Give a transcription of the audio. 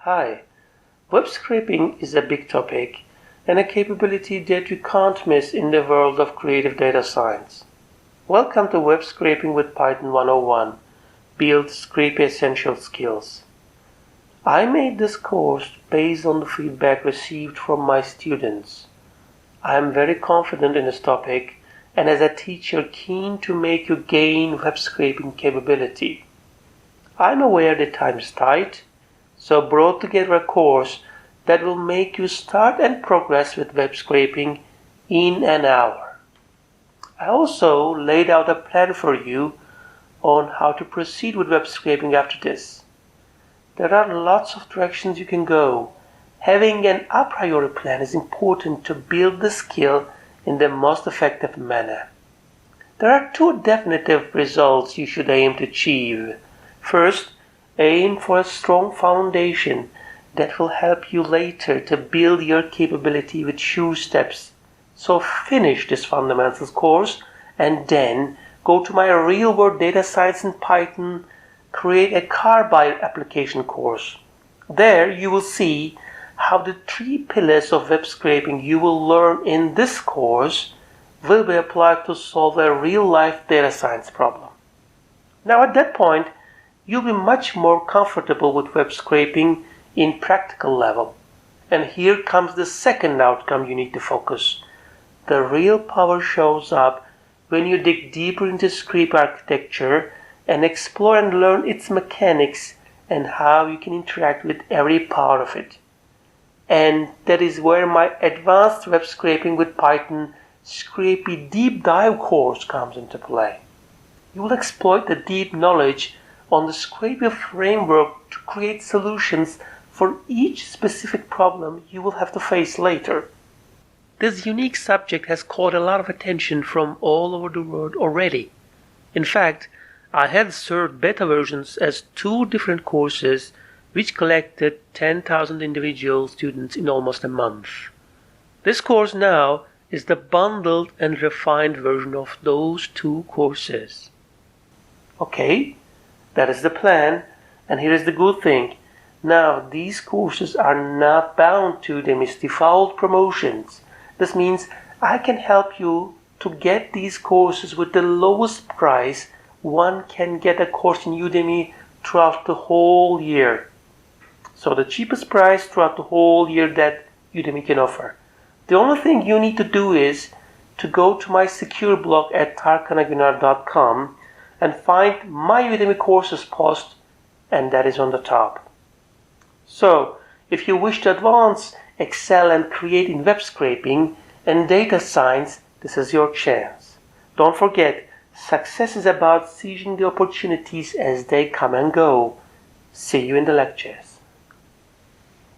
Hi, web scraping is a big topic and a capability that you can't miss in the world of creative data science. Welcome to Web Scraping with Python 101, Build Scrapy Essential Skills. I made this course based on the feedback received from my students. I am very confident in this topic and as a teacher keen to make you gain web scraping capability. I'm aware that time is tight, so brought together a course that will make you start and progress with web scraping in an hour. I also laid out a plan for you on how to proceed with web scraping after this. There are lots of directions you can go. Having an a priori plan is important to build the skill in the most effective manner. There are two definitive results you should aim to achieve. First, aim for a strong foundation that will help you later to build your capability with sure steps. So finish this fundamentals course and then go to my real-world data science in Python, create a car-buy application course. There you will see how the three pillars of web scraping you will learn in this course will be applied to solve a real-life data science problem. Now at that point, you'll be much more comfortable with web scraping in practical level. And here comes the second outcome you need to focus. The real power shows up when you dig deeper into Scrapy architecture and explore and learn its mechanics and how you can interact with every part of it. And that is where my advanced web scraping with Python Scrapy deep dive course comes into play. You will exploit the deep knowledge on the Scrapy framework to create solutions for each specific problem you will have to face later. This unique subject has caught a lot of attention from all over the world already. In fact, I have served beta versions as 2 different courses which collected 10,000 individual students in almost a month. This course now is the bundled and refined version of those 2 courses. Okay, that is the plan, and here is the good thing. Now, these courses are not bound to Udemy's default promotions. This means I can help you to get these courses with the lowest price one can get a course in Udemy throughout the whole year. So the cheapest price throughout the whole year that Udemy can offer. The only thing you need to do is to go to my secure blog at tarkanagunar.com and find my Udemy courses post, and that is on the top. So, if you wish to advance, excel and create in web scraping and data science, this is your chance. Don't forget, success is about seizing the opportunities as they come and go. See you in the lectures.